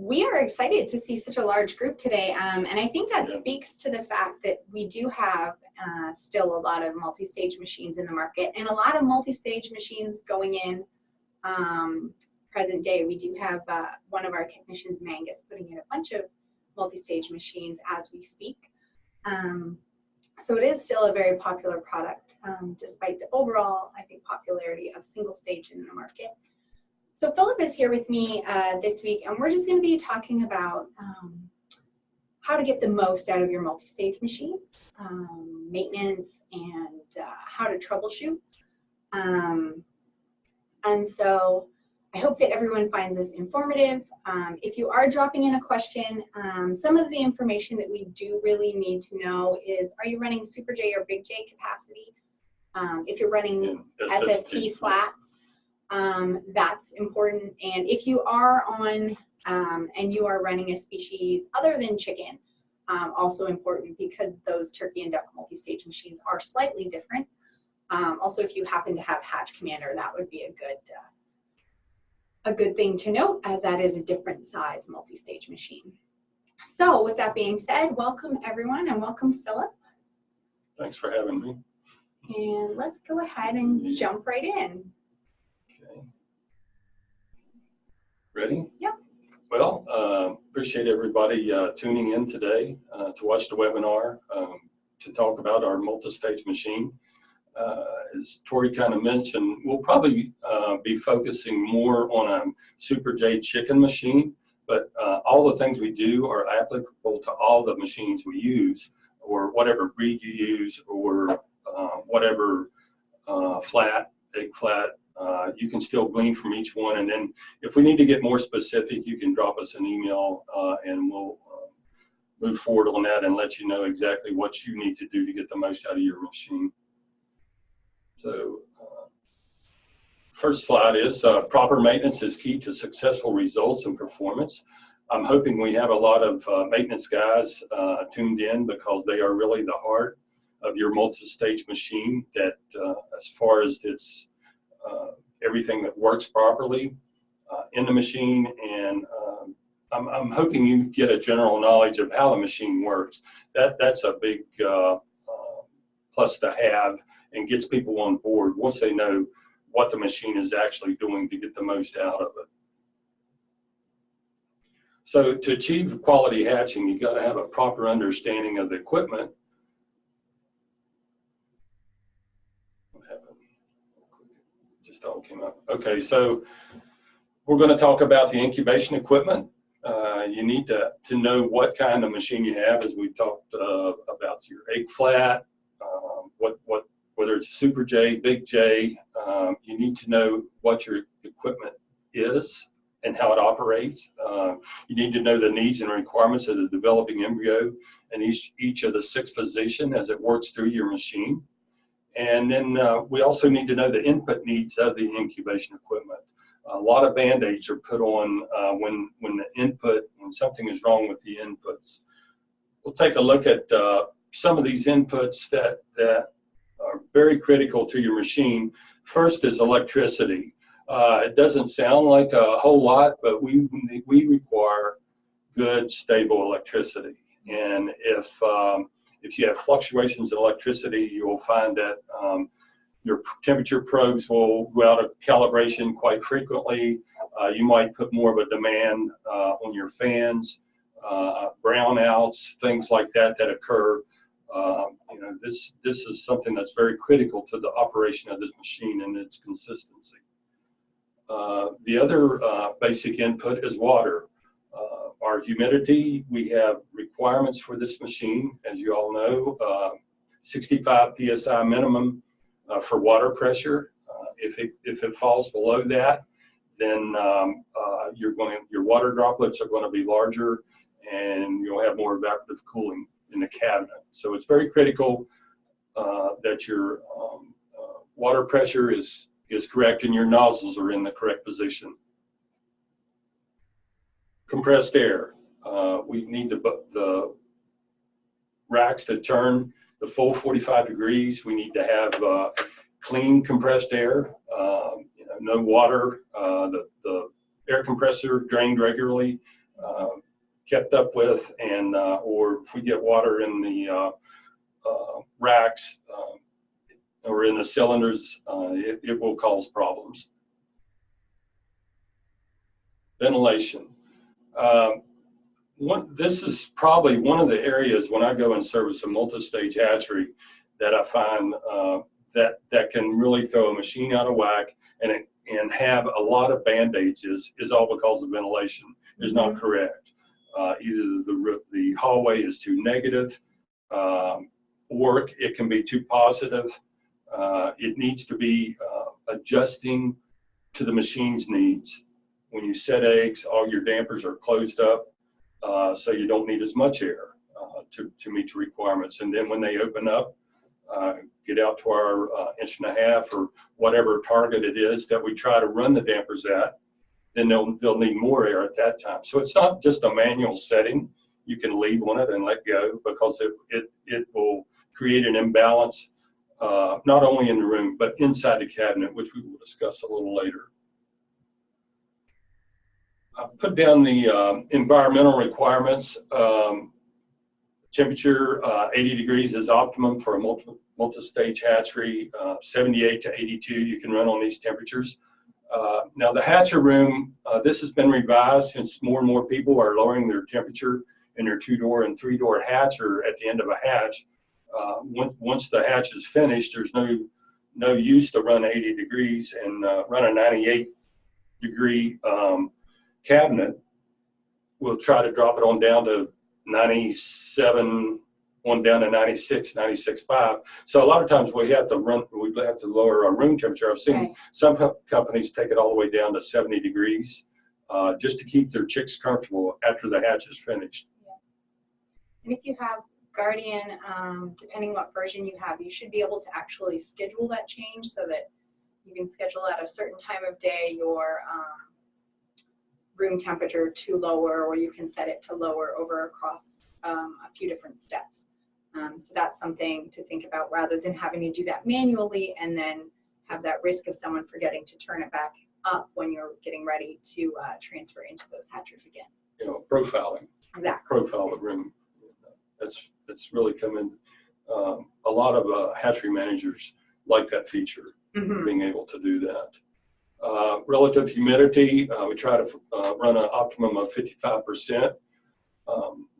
We are excited to see such a large group today, and I think that speaks to the fact that we do have still a lot of multi-stage machines in the market, and a lot of multi-stage machines going in present day. We do have one of our technicians, Mangus, putting in a bunch of multi-stage machines as we speak. So it is still a very popular product, despite the overall, I think, popularity of single stage in the market. So Philip is here with me this week, and we're just going to be talking about how to get the most out of your multi-stage machines, maintenance, and how to troubleshoot. And so I hope that everyone finds this informative. If you are dropping in a question, some of the information that we do really need to know is, are you running Super J or Big J capacity? If you're running SST flats, that's important. And if you are on and you are running a species other than chicken, also important, because those turkey and duck multi-stage machines are slightly different. Also, if you happen to have Hatch Commander, that would be a good thing to note, as that is a different size multi-stage machine. So with that being said, welcome everyone, and welcome Philip. Thanks for having me. And let's go ahead and jump right in. Okay. Ready? Yep. Well, appreciate everybody tuning in today to watch the webinar to talk about our multi-stage machine. As Tori kind of mentioned, we'll probably be focusing more on a Super J chicken machine, but all the things we do are applicable to all the machines we use, or whatever breed you use, or whatever flat, egg flat, you can still glean from each one. And then if we need to get more specific, you can drop us an email and we'll move forward on that and let you know exactly what you need to do to get the most out of your machine. So first slide is proper maintenance is key to successful results and performance. I'm hoping we have a lot of maintenance guys tuned in, because they are really the heart of your multi-stage machine, that as far as its everything that works properly in the machine. And I'm hoping you get a general knowledge of how the machine works. That's a big plus to have, and gets people on board once they know what the machine is actually doing to get the most out of it. So to achieve quality hatching, you got to have a proper understanding of the equipment. What happened? Just all came up. Okay, so we're going to talk about the incubation equipment. You need to know what kind of machine you have, as we talked about your egg flat, whether it's Super J, Big J. You need to know what your equipment is and how it operates. You need to know the needs and requirements of the developing embryo and each of the 6 positions as it works through your machine. And then we also need to know the input needs of the incubation equipment. A lot of band-aids are put on when something is wrong with the inputs. We'll take a look at some of these inputs that are very critical to your machine. First is electricity. It doesn't sound like a whole lot, but we require good, stable electricity. And if you have fluctuations in electricity, you will find that your temperature probes will go out of calibration quite frequently. You might put more of a demand on your fans, brownouts, things like that occur. This is something that's very critical to the operation of this machine and its consistency. The other basic input is water. Our humidity, we have requirements for this machine, as you all know, 65 psi minimum for water pressure. If it falls below that, then your water droplets are going to be larger, and you'll have more evaporative cooling in the cabinet. So it's very critical that your water pressure is correct and your nozzles are in the correct position. Compressed air. We need the racks to turn the full 45 degrees. We need to have clean compressed air, no water. The air compressor drained regularly. kept up with, and or if we get water in the racks or in the cylinders, it will cause problems. Ventilation. This is probably one of the areas when I go and service a multi-stage hatchery that I find that can really throw a machine out of whack and have a lot of band-aids is all because of ventilation is not correct. Either the hallway is too negative, or it can be too positive. It needs to be adjusting to the machine's needs. When you set eggs, all your dampers are closed up, so you don't need as much air to meet the requirements. And then when they open up, get out to our 1.5 inch or whatever target it is that we try to run the dampers at, then they'll need more air at that time. So it's not just a manual setting. You can leave on it and let go, because it will create an imbalance, not only in the room, but inside the cabinet, which we will discuss a little later. I put down the environmental requirements. Temperature, 80 degrees is optimum for a multi-stage hatchery. 78 to 82 you can run on these temperatures. Now the hatcher room, this has been revised since more and more people are lowering their temperature in their 2-door and 3-door hatcher at the end of a hatch. Once the hatch is finished, there's no use to run 80 degrees and run a 98 degree cabinet. We'll try to drop it on down to 97, on down to 96, 96.5. So a lot of times we have to lower our room temperature. I've seen some companies take it all the way down to 70 degrees just to keep their chicks comfortable after the hatch is finished. And if you have Guardian, depending what version you have, you should be able to actually schedule that change so that you can schedule at a certain time of day your room temperature to lower, or you can set it to lower across a few different steps. So that's something to think about, rather than having to do that manually and then have that risk of someone forgetting to turn it back up when you're getting ready to transfer into those hatchers again. You know, profiling. Exactly. Profile the room. That's really coming. A lot of hatchery managers like that feature, being able to do that. Relative humidity, we try to run an optimum of 55%.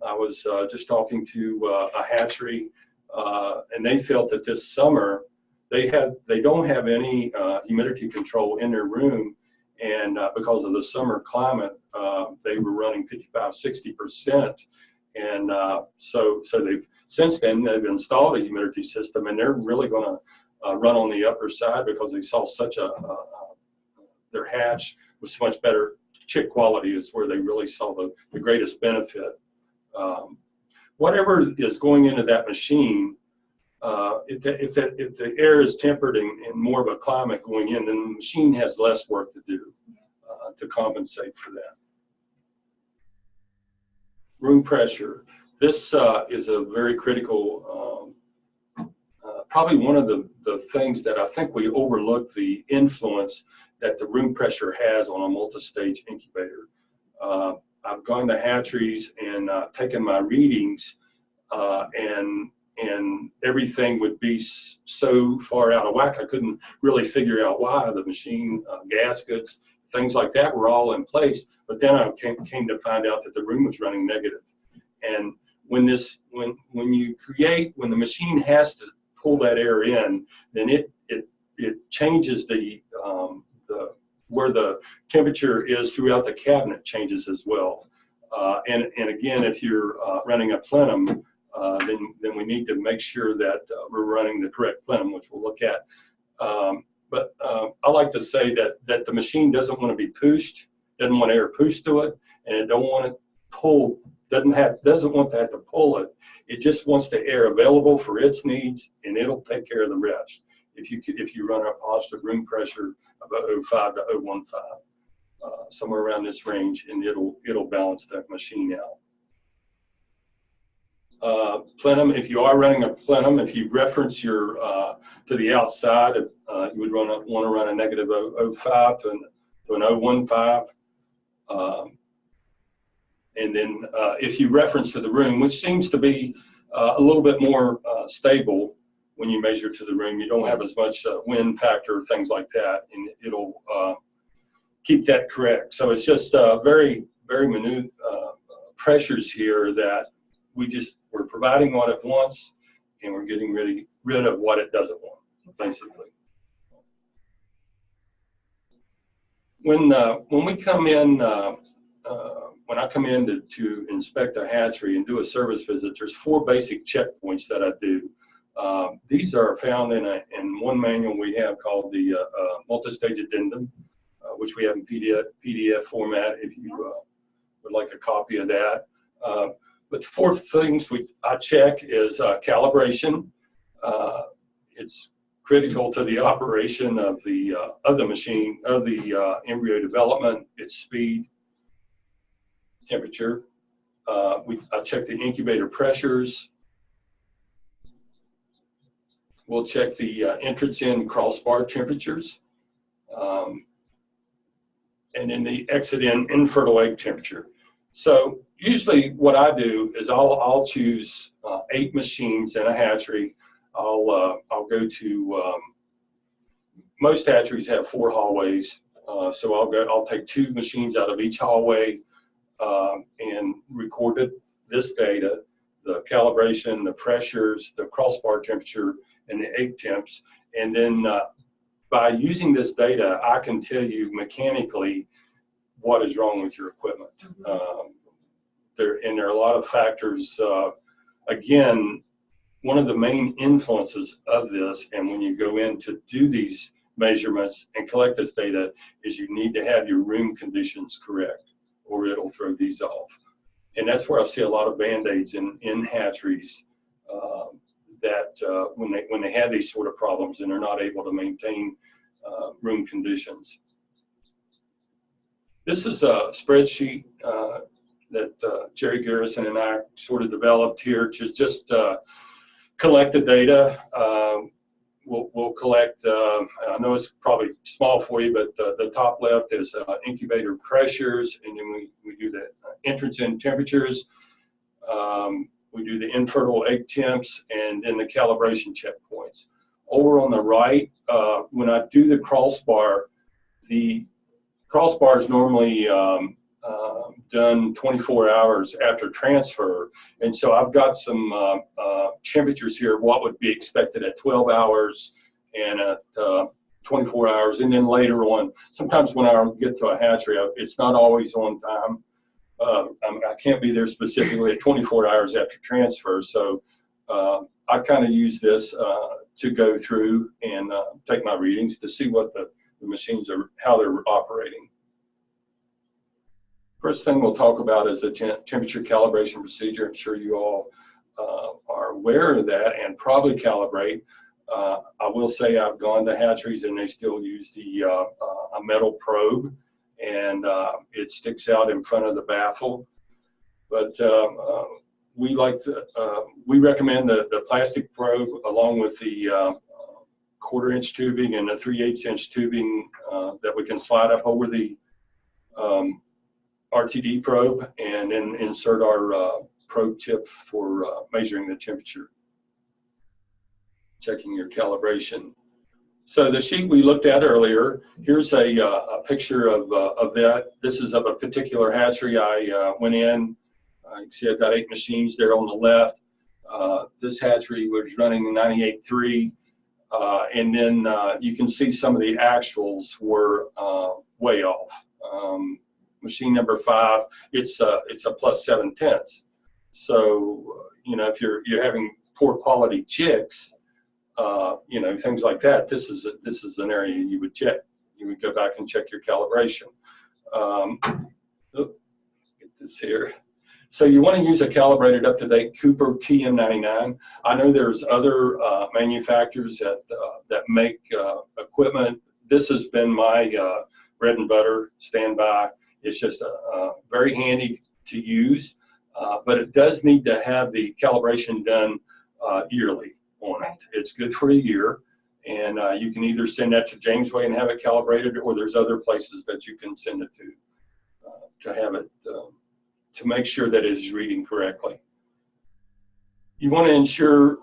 I was just talking to a hatchery, and they felt that this summer they don't have any humidity control in their room, and because of the summer climate, they were running 55, 60%, and so since then they've installed a humidity system, and they're really going to run on the upper side because they saw such their hatch with so much better chick quality is where they really saw the greatest benefit. Whatever is going into that machine, if the air is tempered in more of a climate going in, then the machine has less work to do to compensate for that. Room pressure. This is a very critical, probably one of the things that I think we overlook the influence that the room pressure has on a multi-stage incubator. I've gone to hatcheries and taken my readings, and everything would be so far out of whack I couldn't really figure out why. The machine, gaskets, things like that were all in place, but then I came to find out that the room was running negative. And when the machine has to pull that air in, then it changes where the temperature is throughout the cabinet changes as well. And again, if you're running a plenum, then we need to make sure that we're running the correct plenum, which we'll look at. But I like to say that the machine doesn't want to be pushed, doesn't want air pushed to it, and it don't want to pull, doesn't want to have to pull it. It just wants the air available for its needs, and it'll take care of the rest. If you run a positive room pressure of 0.05 to 0.15, somewhere around this range, and it'll balance that machine out. Plenum, if you are running a plenum, if you reference your to the outside, you would want to run a negative 0.05 to an 0.15. And then if you reference to the room, which seems to be a little bit more stable when you measure to the room, you don't have as much wind factor, things like that, and it'll keep that correct. So it's just very, very minute pressures here that we're providing what it wants, and we're getting rid of what it doesn't want, basically. When we come in, when I come in to inspect a hatchery and do a service visit, there's 4 basic checkpoints that I do. These are found in one manual we have called the multi-stage addendum, which we have in PDF format if you would like a copy of that. But 4 things I check is calibration. It's critical to the operation of the machine, of the embryo development, its speed, temperature. I check the incubator pressures. We'll check the entrance in crossbar temperatures. And then the exit in infertile egg temperature. So usually what I do is I'll choose 8 machines in a hatchery. I'll go to most hatcheries have 4 hallways, so I'll take 2 machines out of each hallway and record this data, the calibration, the pressures, the crossbar temperature, and the egg temps, and then by using this data, I can tell you mechanically what is wrong with your equipment. There are a lot of factors. Again, one of the main influences of this, and when you go in to do these measurements and collect this data, is you need to have your room conditions correct, or it'll throw these off. And that's where I see a lot of band-aids in hatcheries that when they have these sort of problems and they're not able to maintain room conditions. This is a spreadsheet that Jerry Garrison and I sort of developed here to just collect the data. We'll collect, I know it's probably small for you, but the top left is incubator pressures, and then we do the entrance in temperatures. We do the infertile egg temps, and then the calibration checkpoints. Over on the right, when I do the crossbar is normally done 24 hours after transfer. And so I've got some temperatures here, what would be expected at 12 hours and at 24 hours. And then later on, sometimes when I get to a hatchery, it's not always on time. I can't be there specifically at 24 hours after transfer. So I kind of use this to go through and take my readings to see what the machines are, how they're operating. First thing we'll talk about is the temperature calibration procedure. I'm sure you all are aware of that and probably calibrate. I will say I've gone to hatcheries and they still use a metal probe, and it sticks out in front of the baffle. But we recommend the plastic probe along with the 1/4 inch tubing and the 3/8 inch tubing that we can slide up over the RTD probe and then insert our probe tip for measuring the temperature, checking your calibration. So the sheet we looked at earlier, here's a picture of that. This is of a particular hatchery. I went in, you can see I've got 8 machines there on the left. This hatchery was running 98.3, and then you can see some of the actuals were way off. Machine number 5, it's a +0.7. So you know, if you're having poor quality chicks, you know, things like that, this is an area you would check. You would go back and check your calibration. Get this here. So you want to use a calibrated up-to-date Cooper TM99. I know there's other manufacturers that make equipment. This has been my bread and butter standby. It's just very handy to use, but it does need to have the calibration done yearly on it. It's good for a year, and you can either send that to Jamesway and have it calibrated, or there's other places that you can send it to have it to make sure that it is reading correctly. You want to ensure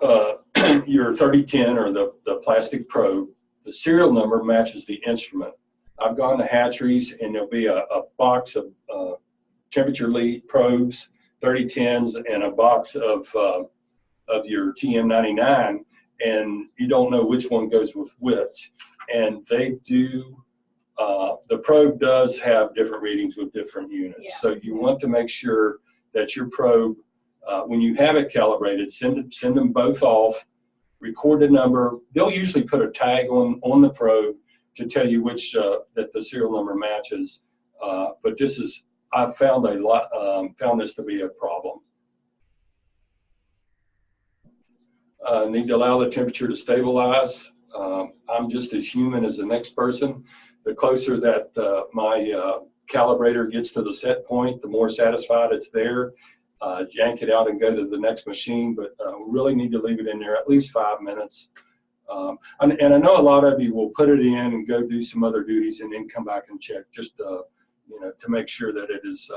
your 3010 or the plastic probe, the serial number matches the instrument. I've gone to hatcheries and there'll be a box of temperature lead probes, 3010s, and a box of your TM99, and you don't know which one goes with which. And they do, the probe does have different readings with different units. Yeah. So you want to make sure that your probe, when you have it calibrated, send them both off, record the number. They'll usually put a tag on the probe to tell you which, that the serial number matches. But this is, I've found found this to be a problem. Need to allow the temperature to stabilize. I'm just as human as the next person. The closer that my calibrator gets to the set point, the more satisfied it's there. Yank it out and go to the next machine, but we really need to leave it in there at least 5 minutes. And I know a lot of you will put it in and go do some other duties and then come back and check, just you know, to make sure that it is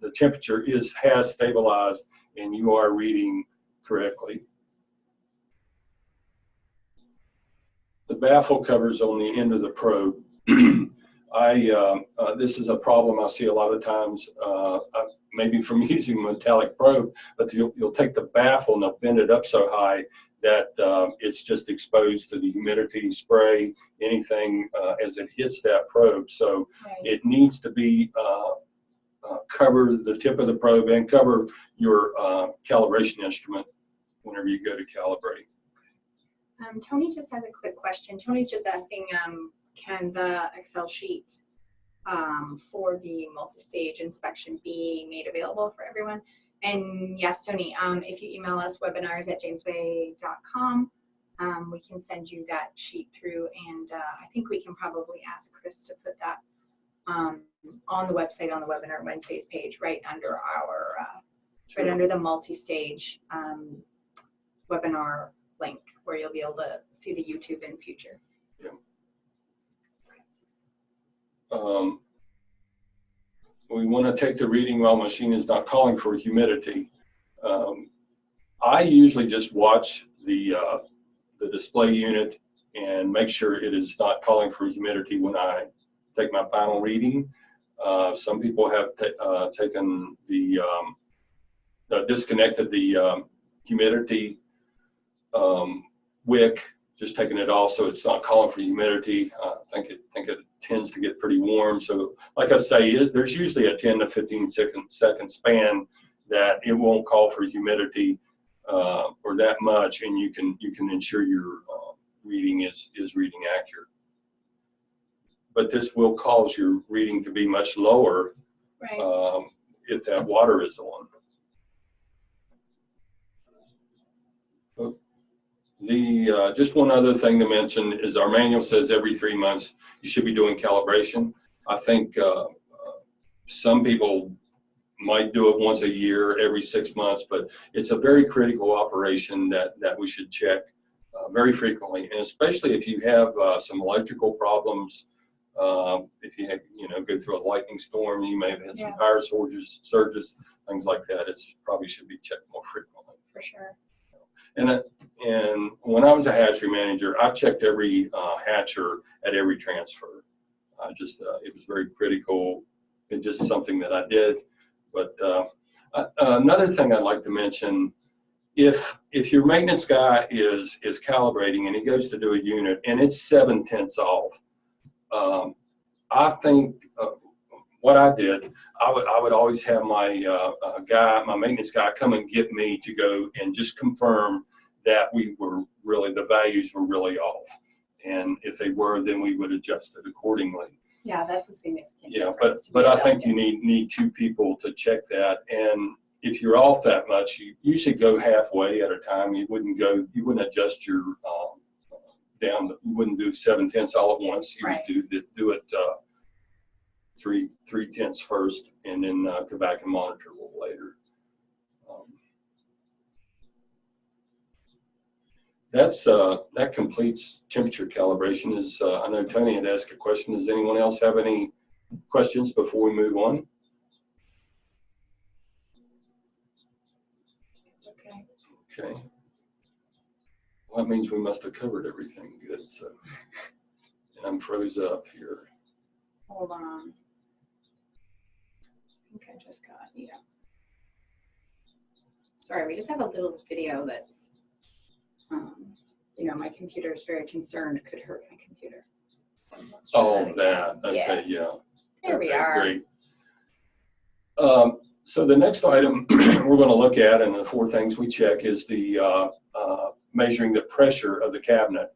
the temperature has stabilized and you are reading correctly. The baffle covers on the end of the probe. This is a problem I see a lot of times, maybe from using a metallic probe, but you'll take the baffle and they'll bend it up so high that it's just exposed to the humidity, spray, anything as it hits that probe. So Right. it needs to be cover the tip of the probe and cover your calibration instrument whenever you go to calibrate. Tony just has a quick question. Tony's just asking, can the Excel sheet for the multi-stage inspection be made available for everyone? And yes, Tony, if you email us webinars@jamesway.com, we can send you that sheet through, and I think we can probably ask Chris to put that on the website on the Webinar Wednesdays page, right under our, right under the multi-stage webinar link, where you'll be able to see the YouTube in future. Yeah. We want to take the reading while machine is not calling for humidity. I usually just watch the display unit and make sure it is not calling for humidity when I take my final reading. Some people have taken disconnected the humidity wick, just taking it off so it's not calling for humidity. I think it tends to get pretty warm. So like I say, there's usually a 10 to 15 second span that it won't call for humidity or that much, and you can ensure your reading is reading accurate. But this will cause your reading to be much lower, right. If that water is on. Just one other thing to mention is our manual says every 3 months you should be doing calibration. I think some people might do it once a year, every 6 months, but it's a very critical operation that we should check very frequently, and especially if you have some electrical problems. If you go through a lightning storm, you may have had some power surges, things like that. It's probably should be checked more frequently. For sure. And when I was a hatchery manager, I checked every hatcher at every transfer. It was very critical. It's just something that I did. But another thing I'd like to mention, if your maintenance guy is calibrating and he goes to do a unit and it's 7/10 off, I think what I did, I would always have my my maintenance guy come and get me to go and just confirm that the values were really off. And if they were, then we would adjust it accordingly. Yeah, that's a significant Yeah, difference. but I think you need 2 people to check that. And if you're off that much, you usually go halfway at a time. You wouldn't adjust your down. You wouldn't do 7/10 all at once. You Right. would do it 3/10 first, and then go back and monitor a little later. That completes temperature calibration. I know Tony had asked a question. Does anyone else have any questions before we move on? Okay. Well, that means we must have covered everything good. So, and I'm froze up here. Hold on. I think I just got, yeah. Sorry, we just have a little video that's, you know, my computer is very concerned it could hurt my computer. So Oh, that. Okay, yes. yeah. There okay, we are. Great. So the next item we're going to look at, and the 4 things we check, is the measuring the pressure of the cabinet.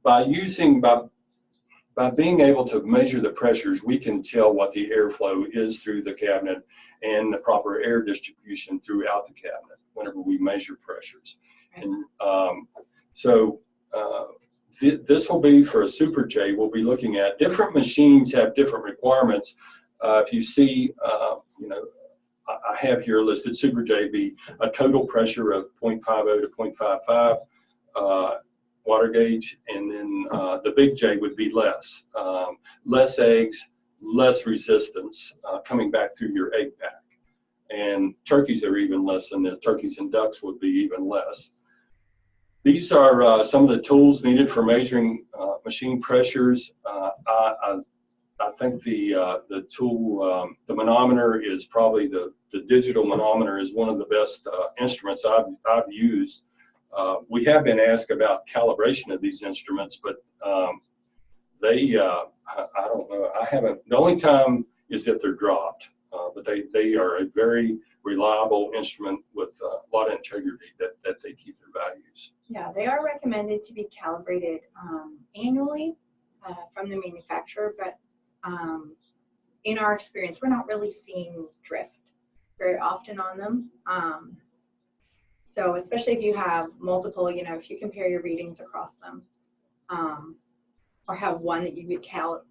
By being able to measure the pressures, we can tell what the airflow is through the cabinet and the proper air distribution throughout the cabinet whenever we measure pressures. Right. And this will be for a Super J. We'll be looking at different machines have different requirements. If you see, you know, I have here listed Super J be a total pressure of 0.50 to 0.55 water gauge, and then the Big J would be less. Less eggs, less resistance coming back through your egg pack. And turkeys are even less than this. Turkeys and ducks would be even less. These are some of the tools needed for measuring machine pressures. I think the tool, the manometer is probably the digital manometer is one of the best instruments I've used. We have been asked about calibration of these instruments, but they, I don't know, I haven't, the only time is if they're dropped, but they are a very reliable instrument with a lot of integrity that they keep their values. Yeah, they are recommended to be calibrated annually from the manufacturer, but in our experience, we're not really seeing drift very often on them. So especially if you have multiple, you know, if you compare your readings across them, or have one that you get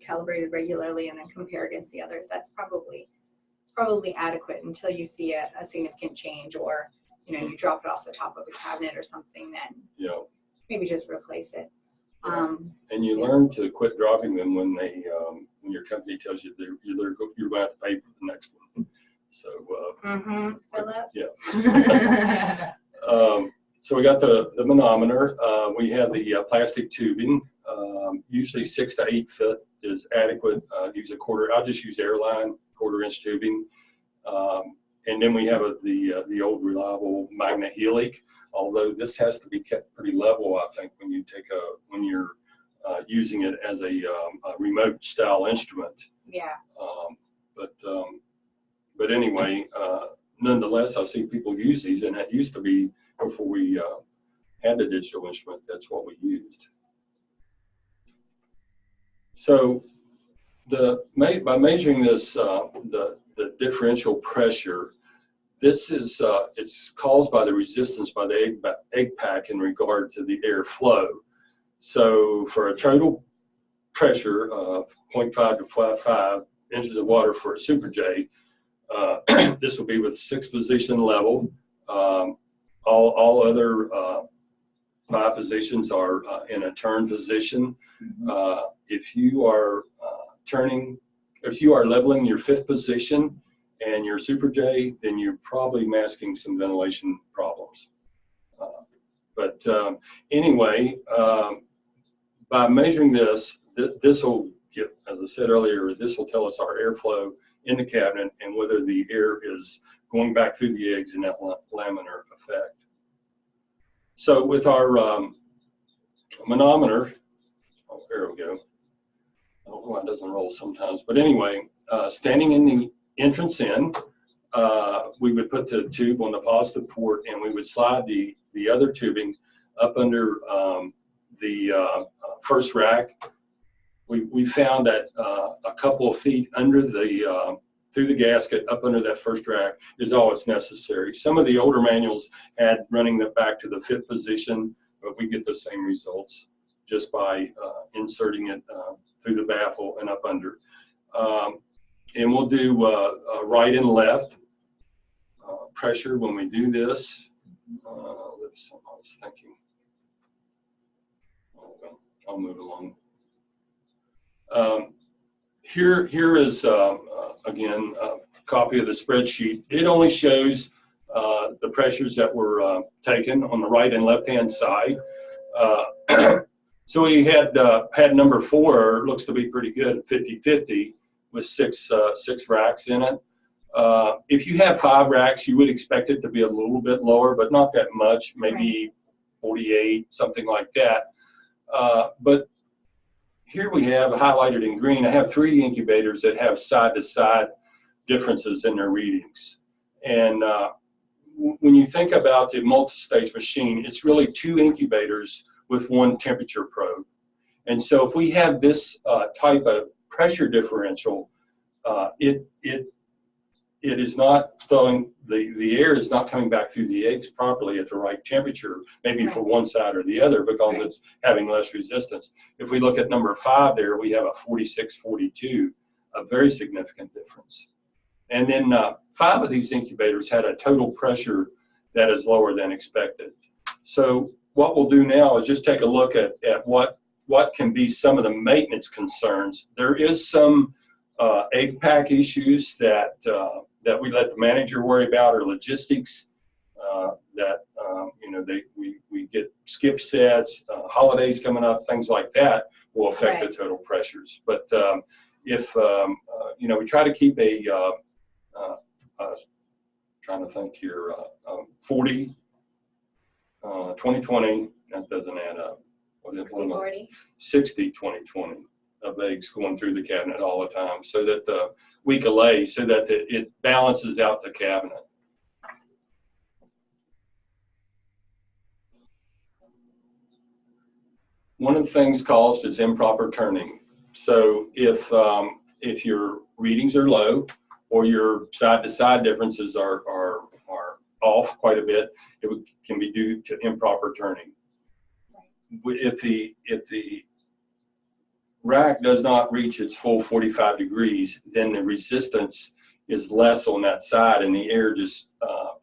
calibrated regularly and then compare against the others, it's probably adequate until you see a significant change, or you know, you drop it off the top of a cabinet or something, then maybe just replace it. And you learn to quit dropping them when they when your company tells you you're going to have to pay for the next one. So fill up. Yeah. So we got the manometer. We have the plastic tubing. Usually 6 to 8 foot is adequate. Use a quarter. I'll just use airline 1/4 inch tubing. And then we have the old reliable magnet helic. Although this has to be kept pretty level, I think, when you're using it as a remote style instrument. Yeah. But anyway, nonetheless, I see people use these, and that used to be before we had the digital instrument. That's what we used. So by measuring this, the differential pressure, this is it's caused by the resistance by the egg pack in regard to the air flow. So for a total pressure of 0.5 to 0.55 inches of water for a Super J, this will be with 6 position level. All other 5 positions are in a turn position. If you are leveling your 5th position and your Super J, then you're probably masking some ventilation problems. But anyway, by measuring this will get, as I said earlier, this will tell us our airflow in the cabinet and whether the air is going back through the eggs in that laminar effect. So with our manometer, oh, there we go. I don't know why it doesn't roll sometimes, but anyway, standing in the entrance end, we would put the tube on the positive port, and we would slide the other tubing up under the first rack. We found that a couple of feet under through the gasket up under that first rack is all that's necessary. Some of the older manuals had running that back to the 5th position, but we get the same results just by inserting it through the baffle and up under. And we'll do right and left pressure when we do this. That's something I was thinking. I'll move along. Here is, again, a copy of the spreadsheet. It only shows the pressures that were taken on the right and left-hand side. So we had number 4, looks to be pretty good, 50-50, with six racks in it. If you have 5 racks, you would expect it to be a little bit lower, but not that much, maybe 48, something like that. But here we have highlighted in green, I have 3 incubators that have side-to-side differences in their readings. And when you think about the multi-stage machine, it's really 2 incubators with 1 temperature probe. And so if we have this type of pressure differential, it is not throwing, the air is not coming back through the eggs properly at the right temperature, maybe for one side or the other, because it's having less resistance. If we look at number 5 there, we have a 46-42, a very significant difference. And then 5 of these incubators had a total pressure that is lower than expected. So what we'll do now is just take a look at what can be some of the maintenance concerns. There is some egg pack issues that we let the manager worry about, or logistics we get skip sets, holidays coming up, things like that will affect the total pressures. But if we try to keep a trying to think here, 40, 20-20, that doesn't add up. 60-40? 60-20-20 of eggs going through the cabinet all the time, so that the week of lay, so that it balances out the cabinet. One of the things caused is improper turning. So if your readings are low, or your side-to-side differences are off quite a bit, can be due to improper turning. If the rack does not reach its full 45 degrees, then the resistance is less on that side, and the air just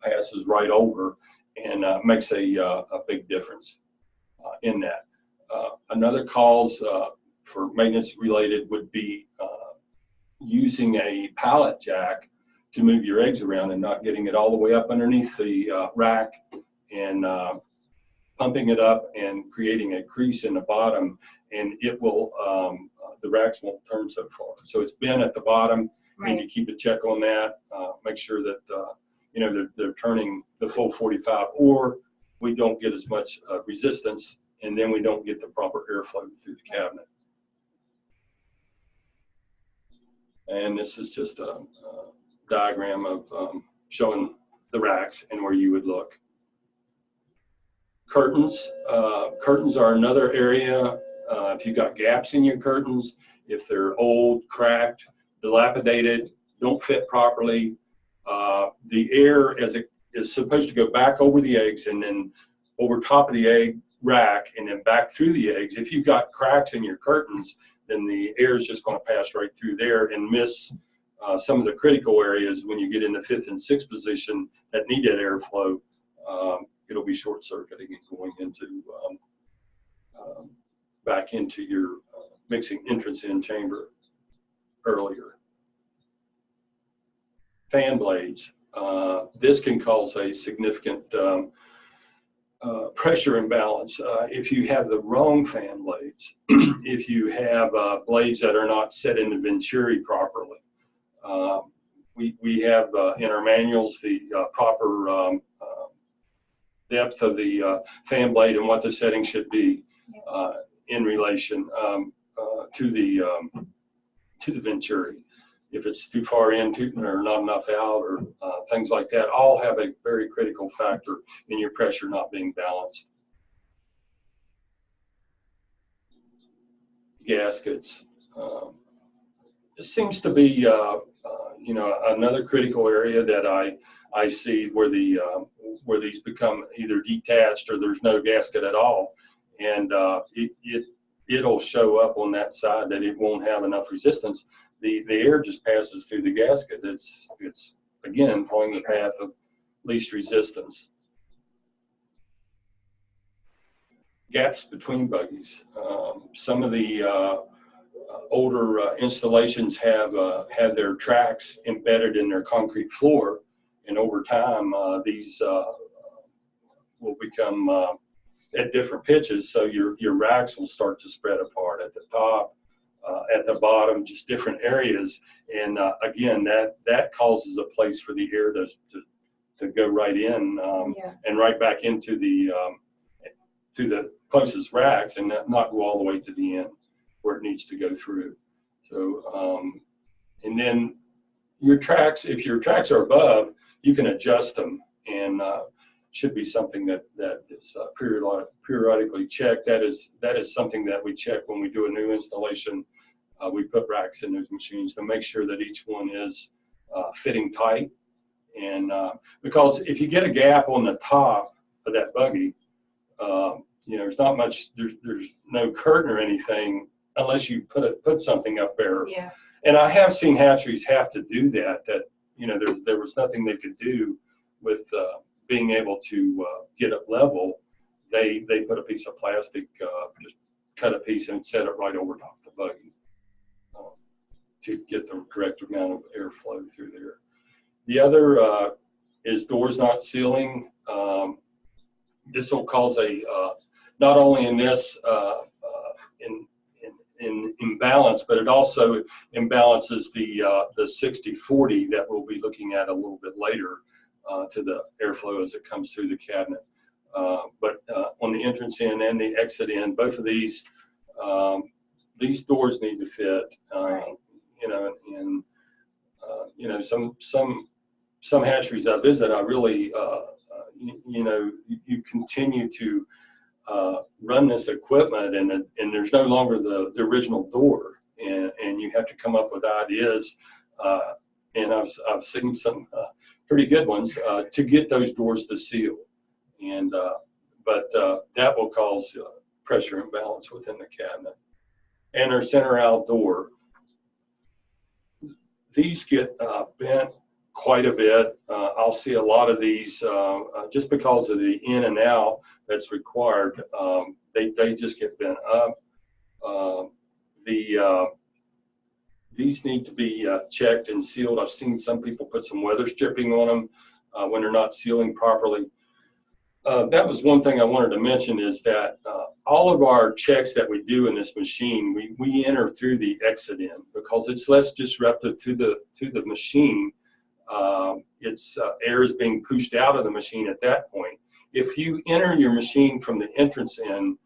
passes right over and makes a big difference in that. Another cause for maintenance related would be using a pallet jack to move your eggs around and not getting it all the way up underneath the rack and pumping it up and creating a crease in the bottom, and it will the racks won't turn so far. So it's been at the bottom. Right. Need to keep a check on that. Make sure that they're turning the full 45, or we don't get as much resistance, and then we don't get the proper airflow through the cabinet. And this is just a diagram of showing the racks and where you would look. Curtains. Curtains are another area. If you've got gaps in your curtains, if they're old, cracked, dilapidated, don't fit properly, the air as it is supposed to go back over the eggs and then over top of the egg rack and then back through the eggs. If you've got cracks in your curtains, then the air is just going to pass right through there and miss some of the critical areas when you get in the 5th and 6th position that need that airflow. It'll be short-circuiting and going into back into your mixing entrance-in chamber earlier. Fan blades. This can cause a significant pressure imbalance if you have the wrong fan blades. If you have blades that are not set in the venturi properly. We have in our manuals the proper depth of the fan blade and what the setting should be in relation to the venturi. If it's too far in or not enough out, or things like that, all have a very critical factor in your pressure not being balanced. Gaskets. This seems to be another critical area that I see where where these become either detached or there's no gasket at all, and it'll show up on that side that it won't have enough resistance. The air just passes through the gasket. It's again following the path of least resistance. Gaps between buggies. Some of the older installations have their tracks embedded in their concrete floor, And over time, these will become at different pitches, so your racks will start to spread apart at the top, at the bottom, just different areas. And again, that causes a place for the air to go right in and right back into the to the closest racks, and not go all the way to the end where it needs to go through. So and then your tracks, if your tracks are above, you can adjust them, and should be something that is periodically checked. That is something that we check when we do a new installation. We put racks in those machines to make sure that each one is fitting tight. And because if you get a gap on the top of that buggy, there's not much, there's no curtain or anything unless you put something up there. Yeah. And I have seen hatcheries have to do that. There was nothing they could do with being able to get it level. They put a piece of plastic, just cut a piece and set it right over top the buggy to get the correct amount of airflow through there. The other is doors not sealing. This will cause not only in this in imbalance, but it also imbalances the 60-40 that we'll be looking at a little bit later to the airflow as it comes through the cabinet. But on the entrance end and the exit end, both of these doors need to fit. Some hatcheries I visit, I really you continue to run this equipment, and there's no longer the original door, and you have to come up with ideas, and I've seen some pretty good ones to get those doors to seal, and but that will cause pressure imbalance within the cabinet. And our center out door, these get bent quite a bit. I'll see a lot of these just because of the in and out that's required. They just get bent up. These need to be checked and sealed. I've seen some people put some weather stripping on them when they're not sealing properly. That was one thing I wanted to mention, is that all of our checks that we do in this machine, we enter through the exit in, because it's less disruptive to the machine. Air is being pushed out of the machine at that point. If you enter your machine from the entrance in,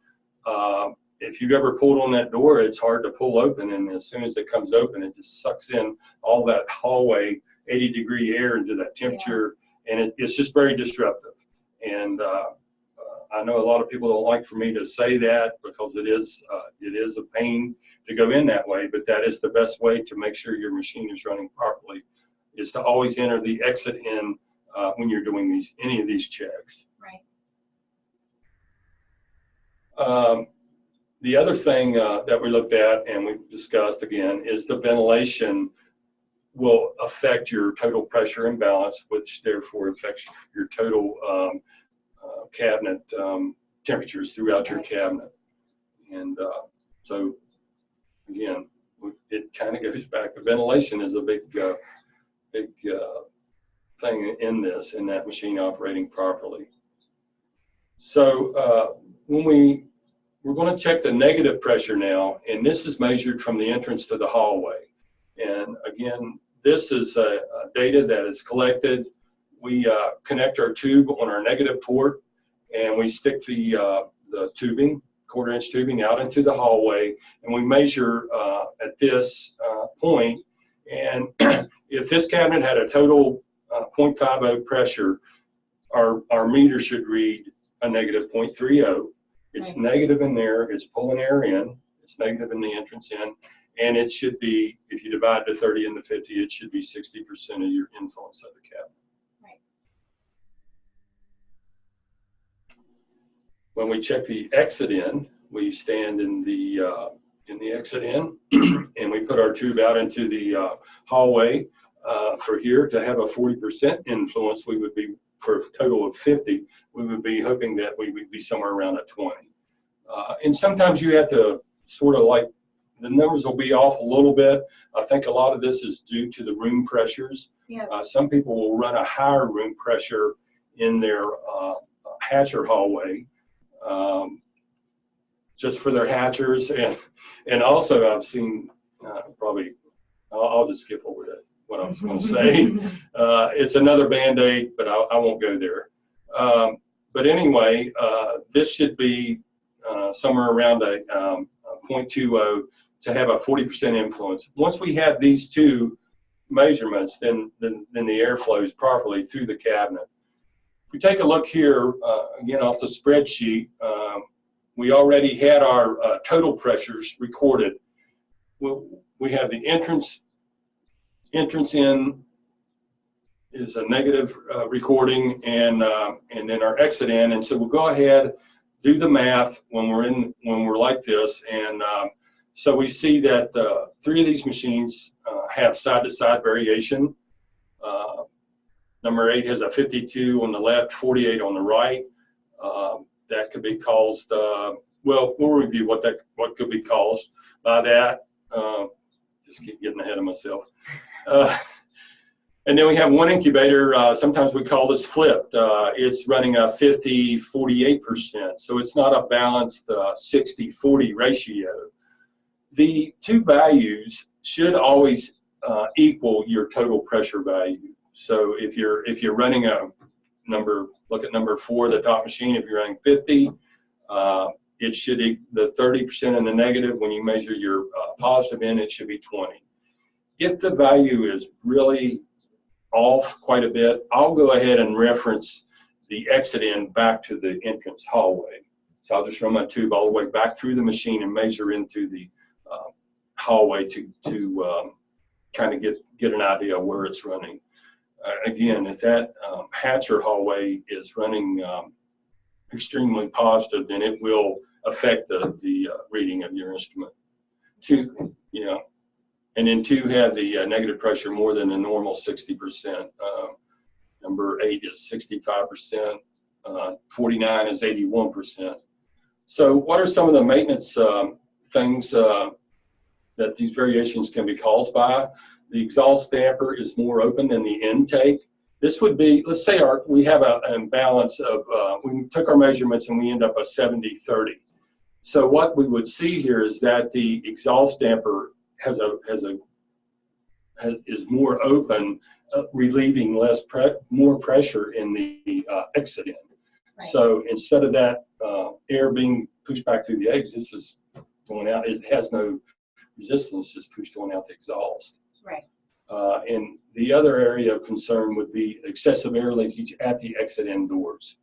if you've ever pulled on that door, it's hard to pull open, and as soon as it comes open, it just sucks in all that hallway 80-degree air into that temperature, and it's just very disruptive. And I know a lot of people don't like for me to say that, because it is a pain to go in that way, but that is the best way to make sure your machine is running properly, is to always enter the exit in when you're doing any of these checks. Right. The other thing that we looked at and we discussed again is the ventilation will affect your total pressure imbalance, which therefore affects your total cabinet temperatures throughout your cabinet. And so again, it kind of goes back. The ventilation is a big thing in that machine operating properly. So we're going to check the negative pressure now, and this is measured from the entrance to the hallway. And again, this is data that is collected. We connect our tube on our negative port, and we stick the tubing, quarter-inch tubing, out into the hallway, and we measure at this point. And if this cabinet had a total 0.50 pressure, our meter should read a negative 0.30. It's right. Negative in there, it's pulling air in, it's negative in the entrance in, and it should be, if you divide the 30 into 50, it should be 60% of your influence of the cabinet. Right. When we check the exit in, we stand in the exit in, and we put our tube out into the hallway. For here to have a 40% influence, we would be, for a total of 50, we would be hoping that we would be somewhere around a 20. And sometimes you have to sort of like the numbers will be off a little bit. I think a lot of this is due to the room pressures. Yeah. Some people will run a higher room pressure in their hatcher hallway, just for their hatchers, and also I've seen probably I'll just skip over that what I was going to say. It's another Band-Aid, but I won't go there. But anyway, this should be somewhere around a 0.20 to have a 40% influence. Once we have these two measurements, then the air flows properly through the cabinet. If we take a look here, again off the spreadsheet, we already had our total pressures recorded. We have the entrance in is a negative recording, and then our exit in. And so we'll go ahead, do the math when we're like this, and so we see that 3 of these machines have side-to-side variation. Number 8 has a 52 on the left, 48 on the right. That could be caused. Well, we'll review what could be caused by that. Just keep getting ahead of myself. And then we have one incubator, sometimes we call this flipped. It's running a 50-48%, so it's not a balanced 60-40 ratio. The two values should always equal your total pressure value. So if you're running look at number 4, the top machine, if you're running 50, it should be the 30% in the negative. When you measure your positive in, it should be 20. If the value is really off quite a bit, I'll go ahead and reference the exit in back to the entrance hallway. So I'll just run my tube all the way back through the machine and measure into the hallway to kind of get an idea of where it's running. Again, if that hatcher hallway is running extremely positive, then it will affect the reading of your instrument. 2, and then 2 have the negative pressure more than the normal 60%. Number 8 is 65%. 49 is 81%. So what are some of the maintenance things that these variations can be caused by? The exhaust damper is more open than the intake. This would be, let's say we have an imbalance of, we took our measurements and we end up a 70-30. So what we would see here is that the exhaust damper is more open, relieving more pressure in the exit in. Right. So instead of that air being pushed back through the eggs, this is going out. It has no resistance, just pushed on out the exhaust. Right. And the other area of concern would be excessive air leakage at the exit in doors.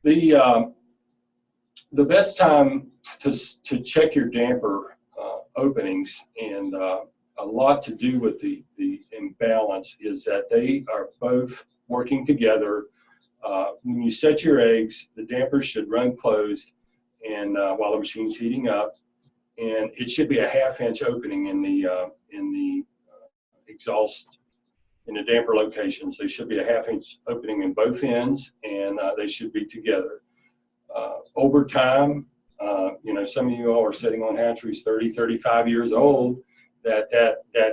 The best time to check your damper openings, and a lot to do with the imbalance, is that they are both working together. When you set your eggs, the dampers should run closed, and while the machine's heating up, and it should be a 1/2 inch opening in the exhaust in the damper locations. They should be a 1/2 inch opening in both ends, and they should be together. Over time, some of you all are sitting on hatcheries 30, 35 years old. That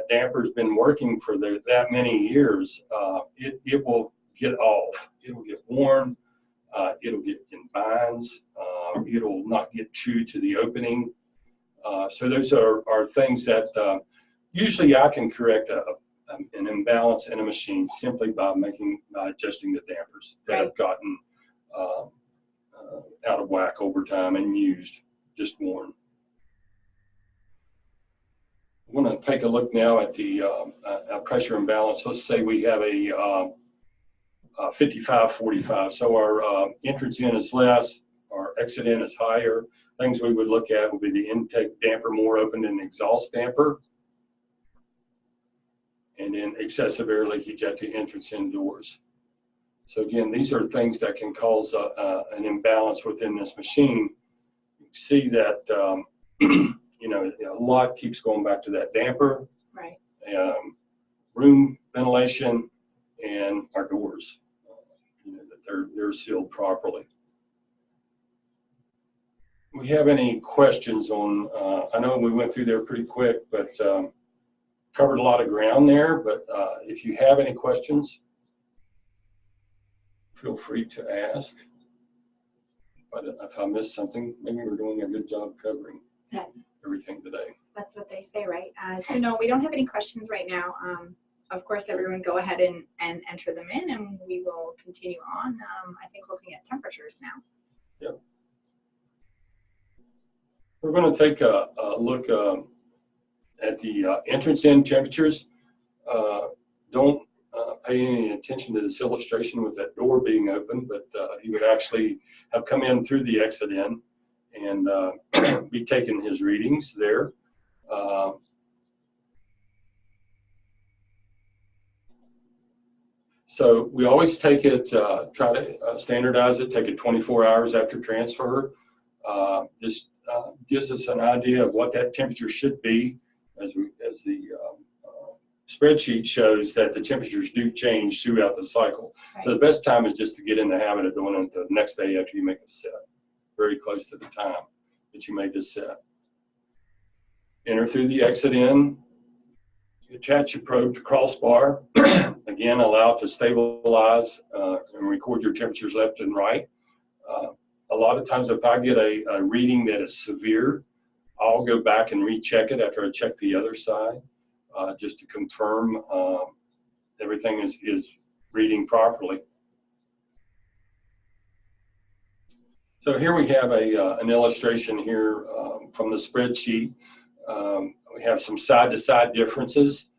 damper's been working for that many years. It will get off. It'll get worn. It'll get in binds. It'll not get true to the opening. So those are things that usually I can correct an imbalance in a machine simply by adjusting the dampers that have gotten out of whack over time and just worn. I want to take a look now at the pressure imbalance. Let's say we have a 55-45. So our entrance in is less, our exit in is higher. Things we would look at would be the intake damper more open than the exhaust damper, and then excessive air leakage at the entrance in doors. So again, these are things that can cause an imbalance within this machine. You can see that a lot keeps going back to that damper, right? Room ventilation, and our doors. That they're sealed properly. we have any questions on, I know we went through there pretty quick, but covered a lot of ground there, but if you have any questions, feel free to ask. But if I missed something, maybe we're doing a good job covering everything today. That's what they say, right? So no, we don't have any questions right now. Of course, everyone go ahead and enter them in, and we will continue on. I think looking at temperatures now. Yep. We're going to take a look at the entrance end temperatures. Don't pay any attention to this illustration with that door being open, but he would actually have come in through the exit in and be taking his readings there. So we always take it, try to standardize it, take it 24 hours after transfer. This gives us an idea of what that temperature should be, as the spreadsheet shows that the temperatures do change throughout the cycle. Right. So the best time is just to get in the habit of doing it the next day after you make a set, very close to the time that you made this set. Enter through the exit in. You attach your probe to crossbar. Again, allow it to stabilize and record your temperatures left and right. A lot of times if I get a reading that is severe, I'll go back and recheck it after I check the other side, just to confirm everything is reading properly. So here we have an illustration here from the spreadsheet. We have some side-to-side differences.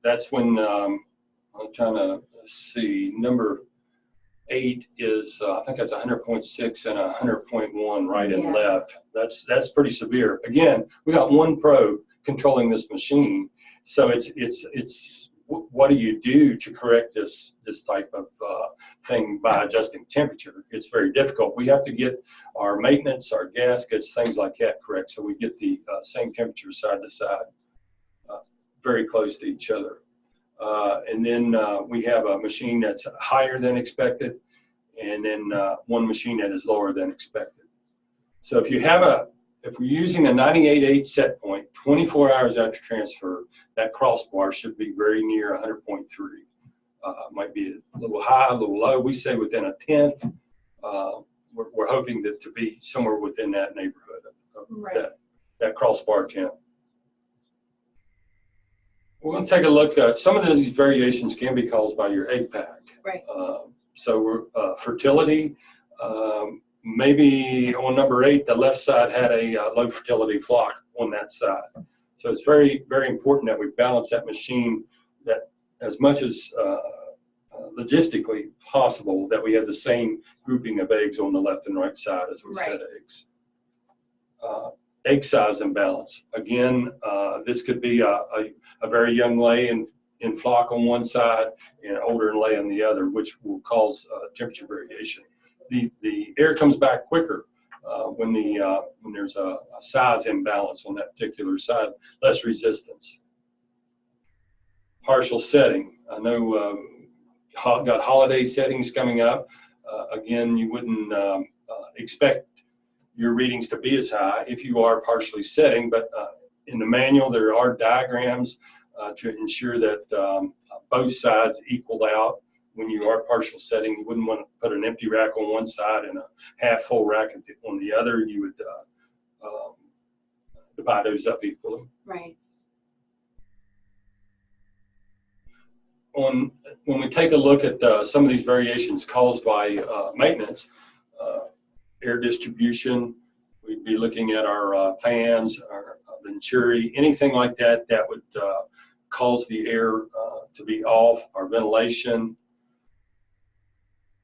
That's when I'm trying to see, number 8 is I think that's 100.6 and 100.1 right and left. That's pretty severe. Again, we got one probe controlling this machine, so it's what do you do to correct this type of thing by adjusting temperature? It's very difficult. We have to get our maintenance, our gaskets, things like that correct, so we get the same temperature side to side, very close to each other. And then we have a machine that's higher than expected, and then one machine that is lower than expected. So if we're using a 98.8 set point, 24 hours after transfer, that crossbar should be very near 100.3. Might be a little high, a little low. We say within a tenth. We're hoping to be somewhere within that neighborhood of right. that crossbar temp. We're going to take a look at some of these variations can be caused by your egg pack. Right. So fertility, maybe on number 8, the left side had a low fertility flock on that side. So it's very, very important that we balance that machine, that as much as logistically possible, that we have the same grouping of eggs on the left and right side as we set eggs. Egg size imbalance. Again, this could be a very young lay in flock on one side and older lay on the other, which will cause temperature variation. The air comes back quicker when there's a size imbalance on that particular side, less resistance. Partial setting. I know got holiday settings coming up. Again, you wouldn't expect your readings to be as high if you are partially setting, but in the manual there are diagrams to ensure that both sides equal out. When you are partial setting, you wouldn't want to put an empty rack on one side and a half full rack on the other. You would divide those up equally. Right. When we take a look at some of these variations caused by maintenance, air distribution, we'd be looking at our fans, our venturi, anything like that that would cause the air to be off, our ventilation.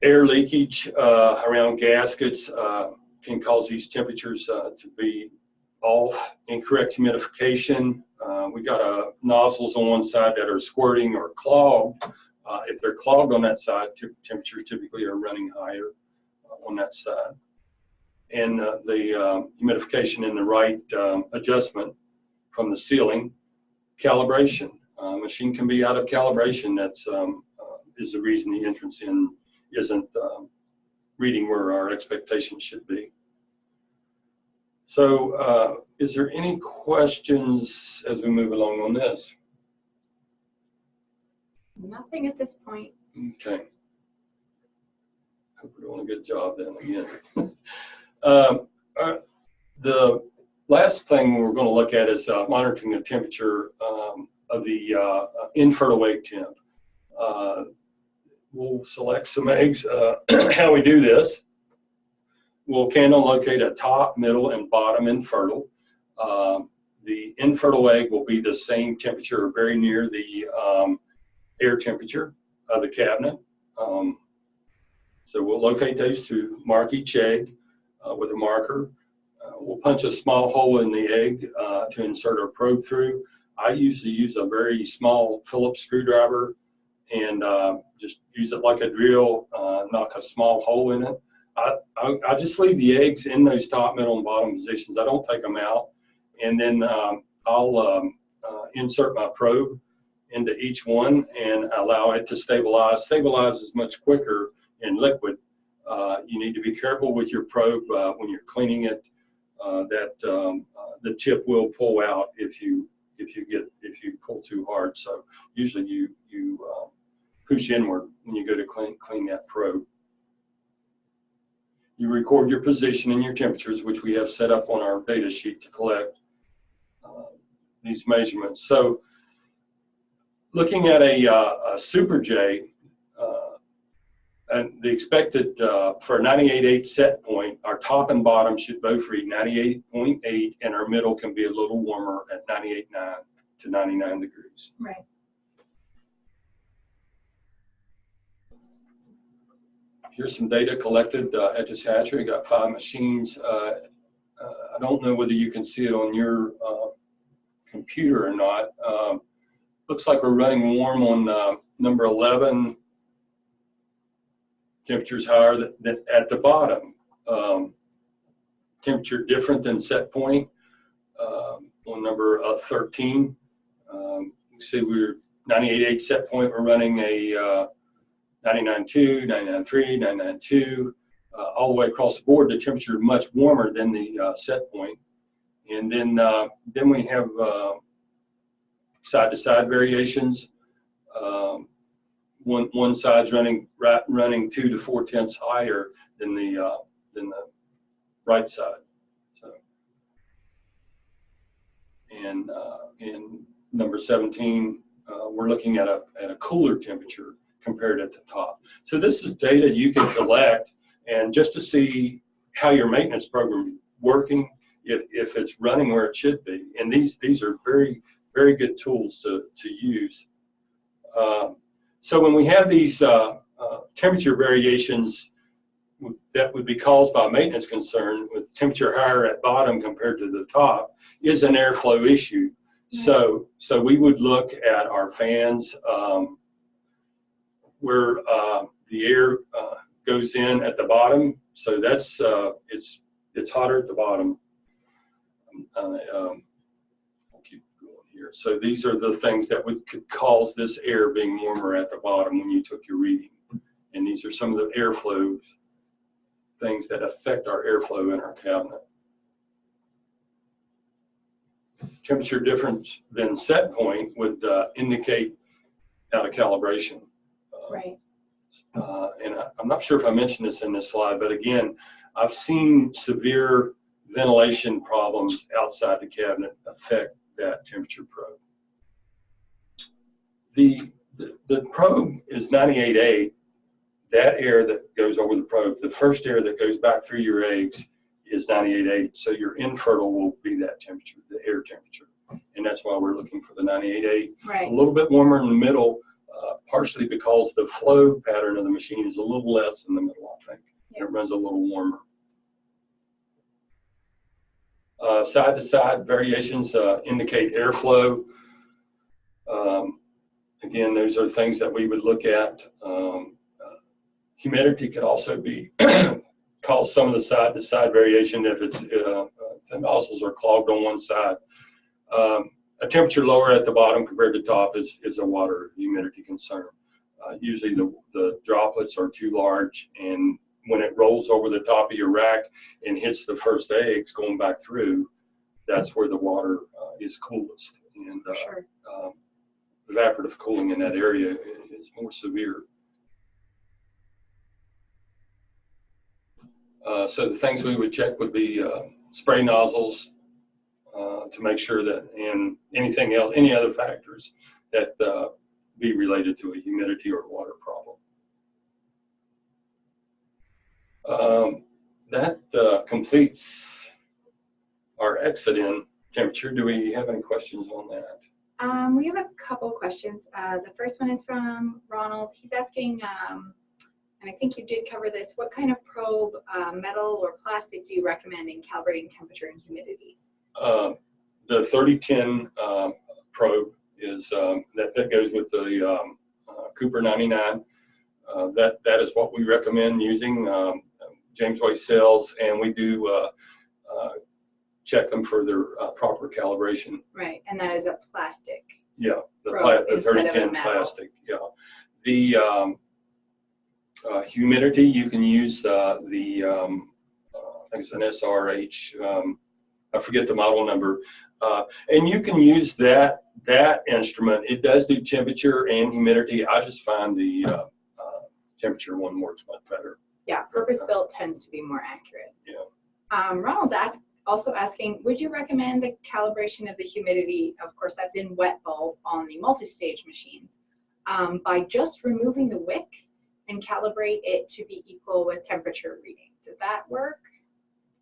Air leakage around gaskets can cause these temperatures to be off. Incorrect humidification. We got nozzles on one side that are squirting or clogged. If they're clogged on that side, temperatures typically are running higher on that side. And the humidification in the right adjustment from the ceiling. Calibration. Machine can be out of calibration. That's is the reason the entrance in isn't reading where our expectations should be. So is there any questions as we move along on this? Nothing at this point. Okay. Hope we're doing a good job then again. The last thing we're going to look at is monitoring the temperature of the infertile egg temp. We'll select some eggs. How we do this, we'll candle locate a top, middle, and bottom infertile. The infertile egg will be the same temperature, or very near the air temperature of the cabinet. So we'll locate those two, mark each egg with a marker. We'll punch a small hole in the egg to insert our probe through. I usually use a very small Phillips screwdriver and just use it like a drill, knock a small hole in it. I just leave the eggs in those top, middle, and bottom positions. I don't take them out. And then I'll insert my probe into each one and allow it to stabilize. Stabilize is much quicker in liquid. You need to be careful with your probe when you're cleaning it. The tip will pull out if you pull too hard. So usually you push inward when you go to clean that probe. You record your position and your temperatures, which we have set up on our data sheet to collect these measurements. So looking at a Super J, and the expected for a 98.8 set point, our top and bottom should both read 98.8, and our middle can be a little warmer at 98.9 to 99 degrees. Right. Here's some data collected at this hatchery. Got 5 machines. I don't know whether you can see it on your computer or not. Looks like we're running warm on number 11. Temperature's higher than at the bottom. Temperature different than set point on number 13. You can see we're 98.8 set point. We're running a 99.2, 99.3, 99.2. All the way across the board, the temperature is much warmer than the set point. And then we have side-to-side variations. One side's running 2 to 4 tenths higher than the right side. So, and in number 17, we're looking at a cooler temperature compared at the top. So this is data you can collect, and just to see how your maintenance program is working, if it's running where it should be. And these are very, very good tools to use. So when we have these temperature variations that would be caused by maintenance concern, with temperature higher at bottom compared to the top, is an airflow issue. So we would look at our fans where the air goes in at the bottom. So that's it's hotter at the bottom. I'll keep going here. So these are the things that could cause this air being warmer at the bottom when you took your reading. And these are some of the airflow things that affect our airflow in our cabinet. Temperature difference than set point would indicate out of calibration. Right. And I'm not sure if I mentioned this in this slide, but again, I've seen severe ventilation problems outside the cabinet affect that temperature probe. The probe is 98.8. That air that goes over the probe, the first air that goes back through your eggs is 98.8. So your infertile will be that temperature, the air temperature. And that's why we're looking for the 98.8. Right. A little bit warmer in the middle, partially because the flow pattern of the machine is a little less in the middle, I think. Yeah. It runs a little warmer. Side-to-side variations indicate airflow. Again, those are things that we would look at. Humidity could also be cause some of the side-to-side variation if it's the nozzles are clogged on one side. A temperature lower at the bottom compared to top is a water humidity concern. Usually the droplets are too large, and when it rolls over the top of your rack and hits the first eggs going back through, that's where the water is coolest. And Sure. evaporative cooling in that area is more severe. So the things we would check would be spray nozzles to make sure that, and anything else, any other factors that be related to a humidity or water problem. That completes our exit-in temperature. Do we have any questions on that? We have a couple questions. The first one is from Ronald. He's asking, and I think you did cover this, what kind of probe, metal or plastic, do you recommend in calibrating temperature and humidity? The 3010 probe is that goes with the Cooper 99. That is what we recommend using. Jamesway cells, and we do check them for their proper calibration. Right, and that is a plastic. Yeah, the 3010 plastic. Yeah, the humidity, you can use I think it's an SRH. I forget the model number, and you can use that instrument. It does do temperature and humidity. I just find the temperature one works much better. Yeah, purpose-built tends to be more accurate. Yeah. Ronald's also asking, would you recommend the calibration of the humidity, of course that's in wet bulb on the multi-stage machines, by just removing the wick and calibrate it to be equal with temperature reading? Does that work?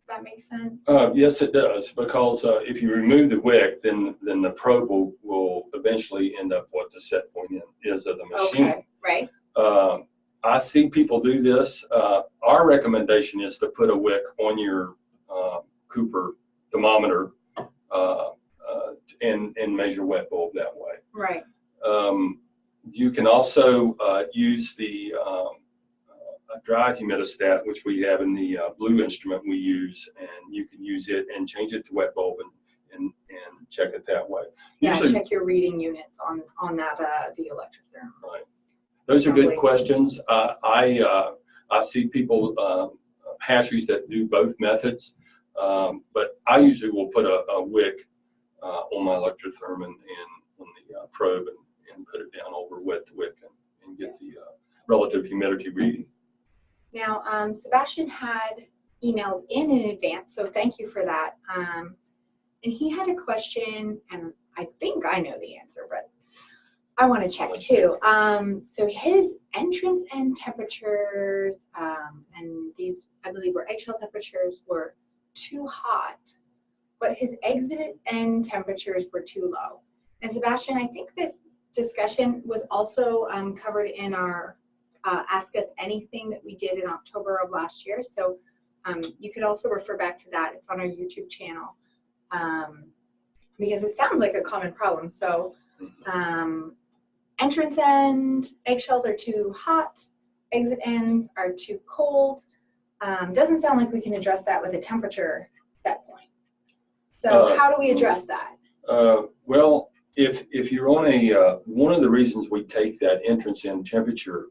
Does that make sense? Yes, it does, because if you remove the wick, then the probe will eventually end up what the set point is of the machine. Okay, right. I see people do this. Our recommendation is to put a wick on your Cooper thermometer and measure wet bulb that way. Right. You can also use the a dry humidistat, which we have in the blue instrument we use, and you can use it and change it to wet bulb and check it that way. Yeah, Usually, check your reading units on that the electrotherm. right. Those are good questions. I see people, hatcheries that do both methods, but I usually will put a wick on my electrotherm and on the probe and put it down over wet wick and get the relative humidity reading. Now, Sebastian had emailed in advance, so thank you for that. And he had a question, and I think I know the answer, but I want to check too. So his entrance end temperatures, and these, I believe, were eggshell temperatures, were too hot, but his exit end temperatures were too low. And Sebastian, I think this discussion was also covered in our Ask Us Anything that we did in October of last year. So you could also refer back to that. It's on our YouTube channel, because it sounds like a common problem. So entrance end eggshells are too hot, exit ends are too cold. Doesn't sound like we can address that with a temperature set point. So how do we address that? Well, if you're on a, one of the reasons we take that entrance end temperature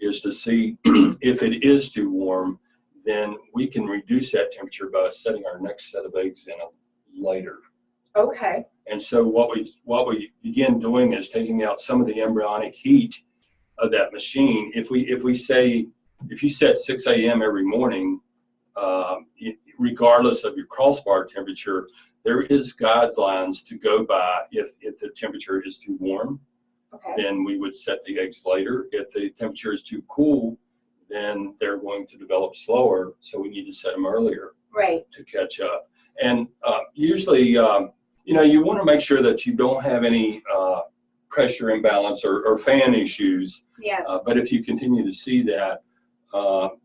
is to see if it is too warm, then we can reduce that temperature by setting our next set of eggs in later. Okay. And so what we begin doing is taking out some of the embryonic heat of that machine. If you set 6 a.m. every morning, regardless of your crossbar temperature, there is guidelines to go by. If the temperature is too warm, okay, then we would set the eggs later. If the temperature is too cool, then they're going to develop slower, so we need to set them earlier, right, to catch up. And usually, you know, you want to make sure that you don't have any pressure imbalance or fan issues. Yeah. But if you continue to see that,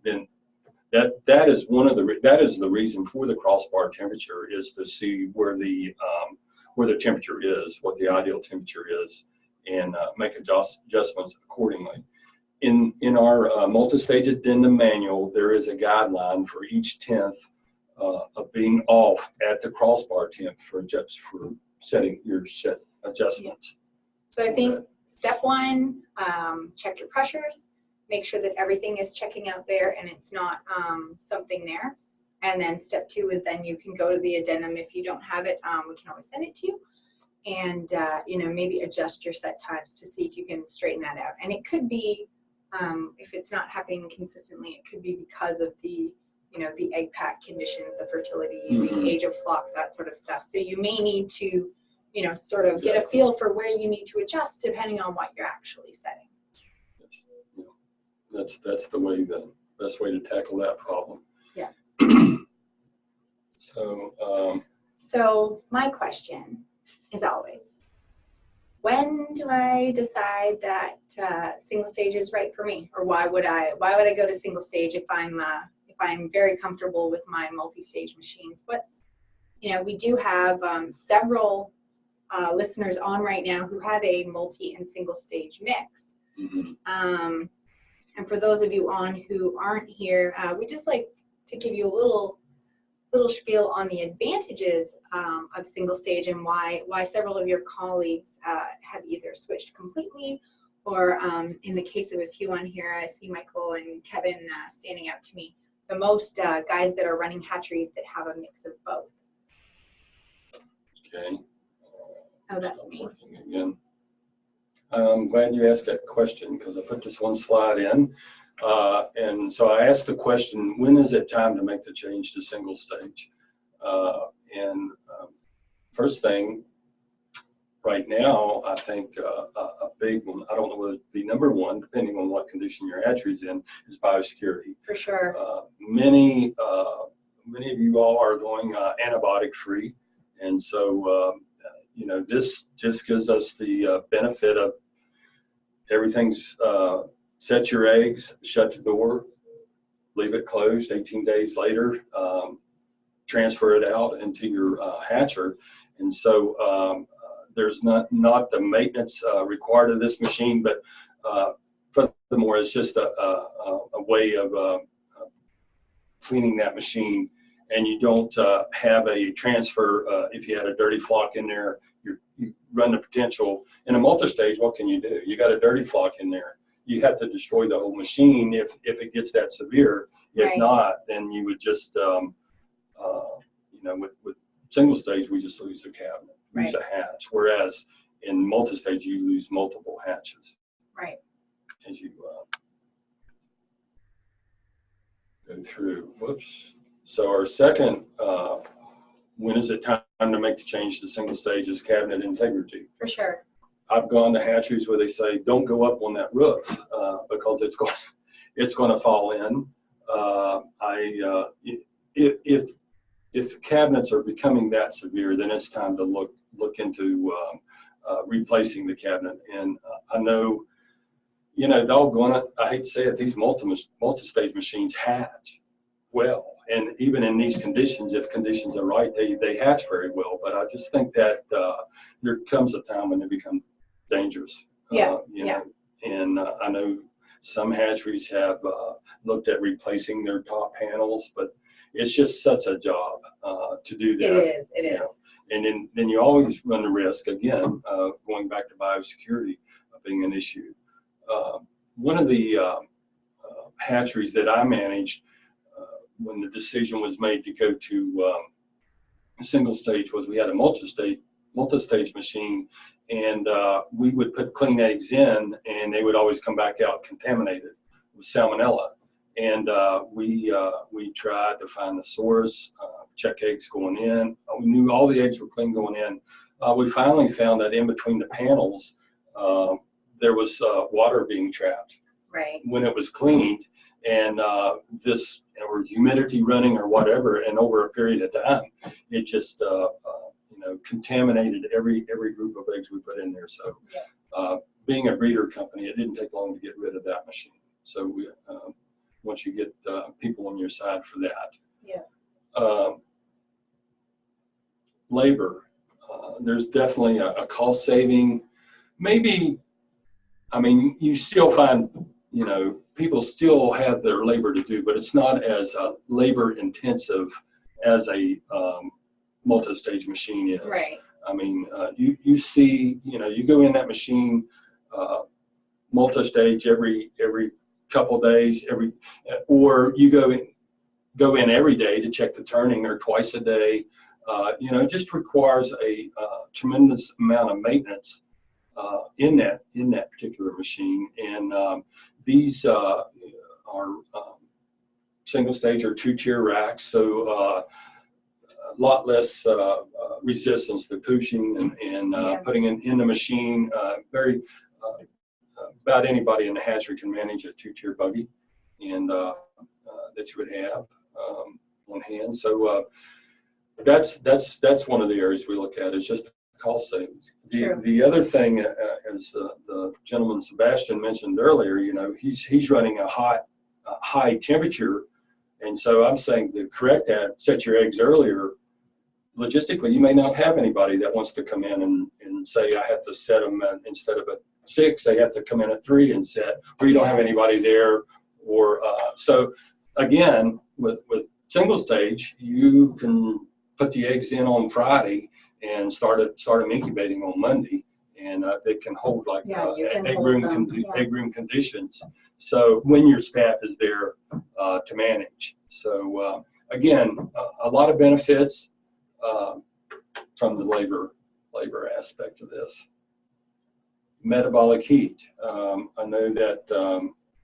then that is the reason for the crossbar temperature, is to see where the temperature is, what the ideal temperature is, and make adjustments accordingly. In our multi-stage addendum manual, there is a guideline for each tenth of being off at the crossbar temp for setting your set adjustments. So I think step one, check your pressures. make sure that everything is checking out there and it's not something there. And then step 2 is then you can go to the addendum. If you don't have it, we can always send it to you. And, you know, maybe adjust your set times to see if you can straighten that out. And it could be, if it's not happening consistently, it could be because of the, you know, the egg pack conditions, the fertility, the age of flock, that sort of stuff. So you may need to, you know, sort of get a feel for where you need to adjust depending on what you're actually setting. That's the best way to tackle that problem. Yeah. So my question is always, when do I decide that single stage is right for me, or why would I go to single stage if I'm very comfortable with my multi-stage machines? You know, we do have several listeners on right now who have a multi and single stage mix. And for those of you on who aren't here, we just like to give you a little spiel on the advantages of single stage and why several of your colleagues have either switched completely, or in the case of a few on here, I see Michael and Kevin standing out to me, the most guys that are running hatcheries that have a mix of both. Okay. Oh, that's me. Again. I'm glad you asked that question because I put this one slide in. And so I asked the question, when is it time to make the change to single stage? First thing, right now, I think a big one, I don't know whether it'd be number one, depending on what condition your hatchery's in, is biosecurity. For sure. Many of you all are going antibiotic free. And so, you know, this just gives us the benefit of everything's set your eggs, shut the door, leave it closed. 18 days later, transfer it out into your hatcher. And so there's not the maintenance required of this machine, but furthermore, it's just a way of cleaning that machine. And you don't have a transfer. If you had a dirty flock in there, you run the potential. In a multi-stage, what can you do? You got a dirty flock in there. You have to destroy the whole machine if it gets that severe. If not, then you would just, you know, with single stage, we just lose a cabinet, lose a hatch. Whereas in multi-stage, you lose multiple hatches. Right. As you go through. Whoops. So our second, when is it time to make the change to single stage, is cabinet integrity. For sure. I've gone to hatcheries where they say, don't go up on that roof because it's going to fall in. If the cabinets are becoming that severe, then it's time to look into replacing the cabinet. And I know, you know, doggone it, I hate to say it, these multi-stage machines hatch well. And even in these conditions, if conditions are right, they hatch very well. But I just think that there comes a time when they become dangerous. You know, and I know some hatcheries have looked at replacing their top panels, but it's just such a job to do that. It is. And then you always run the risk, again, going back to biosecurity being an issue. One of the hatcheries that I managed, when the decision was made to go to single stage, was we had a multi-stage machine, and we would put clean eggs in, and they would always come back out contaminated with salmonella. And we tried to find the source, check eggs going in. We knew all the eggs were clean going in. We finally found that in between the panels, there was water being trapped. Right. When it was cleaned, and this, or humidity running or whatever, and over a period of time, it just you know, contaminated every group of eggs we put in there. So being a breeder company, it didn't take long to get rid of that machine. So we once you get people on your side for that. Labor, there's definitely a cost saving. Maybe, I mean, you still find, you know, people still have their labor to do, but it's not as labor intensive as a multi-stage machine is. Right. I mean, you see, you know, you go in that machine, multi-stage every couple days, or you go in every day to check the turning, or twice a day. It just requires a tremendous amount of maintenance in that particular machine. And these are single stage or 2-tier racks, so a lot less resistance to pushing and putting in the machine. About anybody in the hatchery can manage a 2-tier buggy, and that you would have on hand. So that's one of the areas we look at, is just cost savings. The other thing, as the gentleman Sebastian mentioned earlier, he's running a high temperature, and so I'm saying to correct that, set your eggs earlier. Logistically, you may not have anybody that wants to come in and say, I have to set them instead of at 6, they have to come in at 3 and set, or you don't have anybody there. Or so again, with single stage, you can put the eggs in on Friday and start them incubating on Monday, and they can hold like egg room conditions. So when your staff is there to manage. So again, a lot of benefits from the labor aspect of this. Metabolic heat. I know that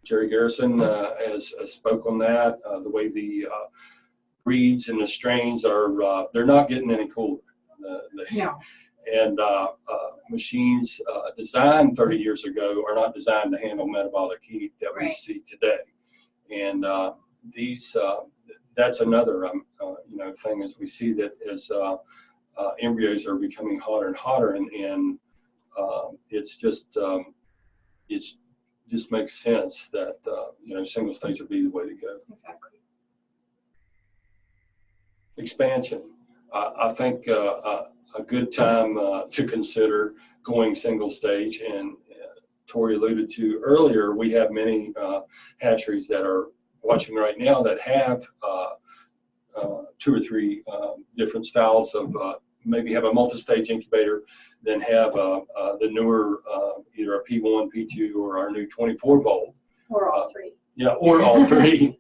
Jerry Garrison has spoke on that. The way the breeds and the strains are, they're not getting any cooler. No. And machines designed 30 years ago are not designed to handle metabolic heat that we see today. And that's another thing, as we see that as embryos are becoming hotter and hotter, and it's just makes sense that single stage would be the way to go. Exactly. Expansion. I think a good time to consider going single stage, and Tori alluded to earlier, we have many hatcheries that are watching right now that have 2 or 3 different styles of maybe have a multi-stage incubator, then have the newer either a P1, P2, or our new 24-volt. Or all 3. Yeah, or all 3.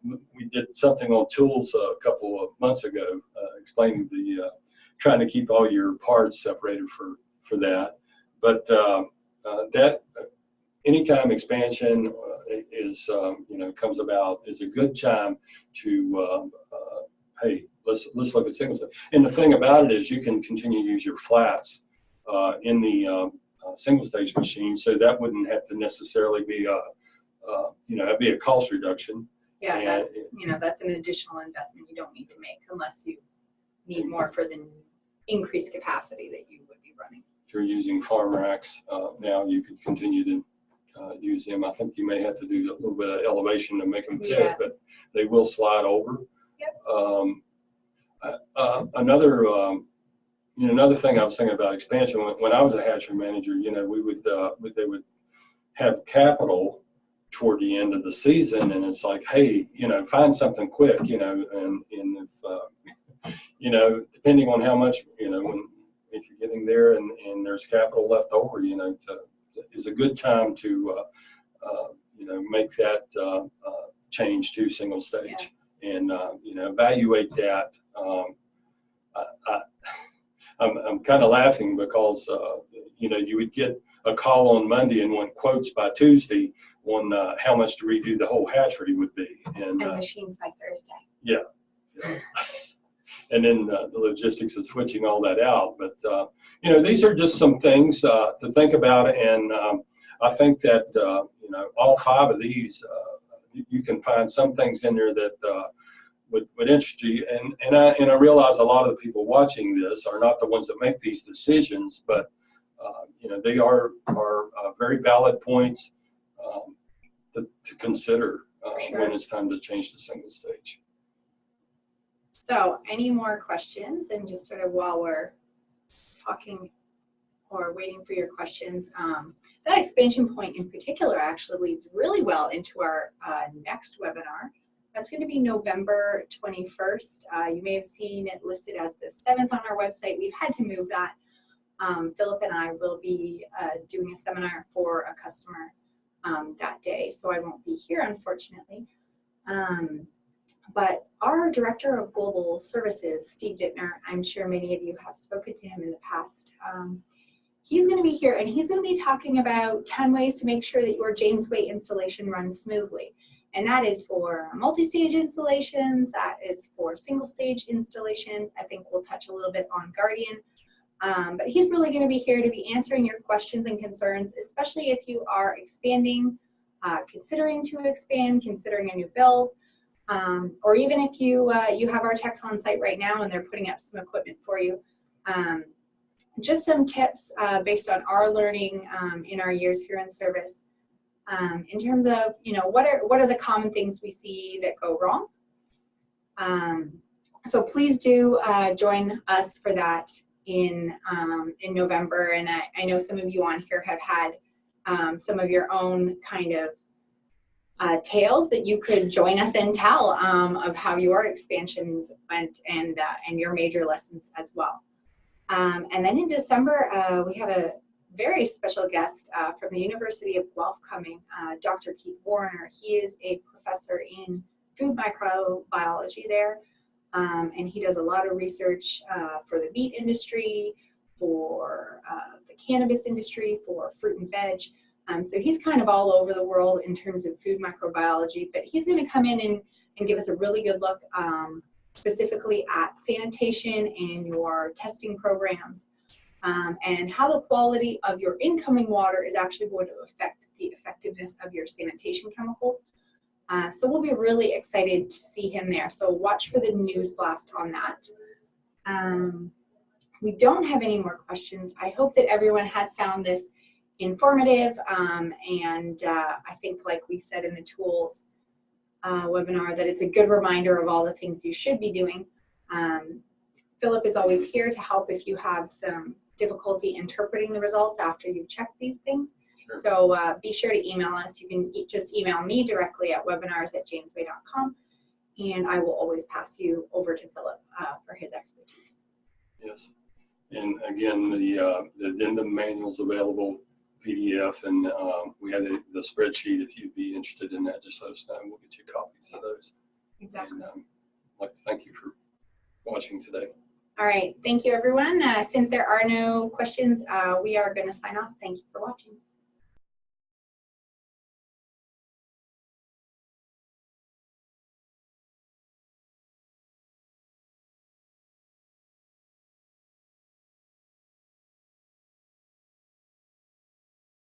We did something on tools a couple of months ago, explaining the trying to keep all your parts separated for that. But that anytime expansion is comes about is a good time to hey, let's look at single stage. And the thing about it is you can continue to use your flats in the single stage machine, so that wouldn't have to necessarily be it'd be a cost reduction. Yeah, that's an additional investment you don't need to make unless you need more for the increased capacity that you would be running. If you're using farm racks now, you could continue to use them. I think you may have to do a little bit of elevation to make them fit, but they will slide over. Yep. Another thing I was thinking about expansion, when I was a hatchery manager, they would have capital toward the end of the season, and it's like, hey, find something quick, and if depending on how much, if you're getting there and there's capital left over, is a good time to make that change to single stage, and evaluate that. I'm kind of laughing because you would get a call on Monday and want quotes by Tuesday on how much to redo the whole hatchery would be, and machines by Thursday. Yeah. And then the logistics of switching all that out. But these are just some things to think about, and I think that all 5 of these, you can find some things in there that would interest you. And I realize a lot of the people watching this are not the ones that make these decisions, but they are very valid points to consider when it's time to change to single stage. So any more questions? And just sort of while we're talking or waiting for your questions, that expansion point in particular actually leads really well into our next webinar. That's going to be November 21st. You may have seen it listed as the 7th on our website. We've had to move that. Philip and I will be doing a seminar for a customer that day, so I won't be here, unfortunately. But our Director of Global Services, Steve Dittner, I'm sure many of you have spoken to him in the past. He's going to be here, and he's going to be talking about 10 ways to make sure that your Jamesway installation runs smoothly. And that is for multi-stage installations, that is for single-stage installations. I think we'll touch a little bit on Guardian. But he's really going to be here to be answering your questions and concerns, especially if you are expanding, considering to expand, considering a new build, or even if you have our techs on site right now and they're putting up some equipment for you. Just some tips based on our learning in our years here in service, in terms of, you know, what are the common things we see that go wrong. So please do join us for that in November. And I know some of you on here have had some of your own kind of tales that you could join us and tell of how your expansions went and your major lessons as well. And then in December, we have a very special guest from the University of Guelph coming, Dr. Keith Warner. He is a professor in food microbiology there, and he does a lot of research for the meat industry, for the cannabis industry, for fruit and veg. So he's kind of all over the world in terms of food microbiology, but he's going to come in and give us a really good look specifically at sanitation and your testing programs, and how the quality of your incoming water is actually going to affect the effectiveness of your sanitation chemicals. So we'll be really excited to see him there. So watch for the news blast on that. We don't have any more questions. I hope that everyone has found this informative, and I think, like we said in the tools webinar, that it's a good reminder of all the things you should be doing. Philip is always here to help if you have some difficulty interpreting the results after you've checked these things. Sure. So be sure to email us. You can just email me directly at webinars@jamesway.com, and I will always pass you over to Philip for his expertise. Yes, and again, the addendum manual's available, PDF, and we have the spreadsheet. If you'd be interested in that, just let us know and we'll get you copies of those. Exactly. And I'd like to thank you for watching today. All right, thank you everyone. Since there are no questions, we are going to sign off. Thank you for watching.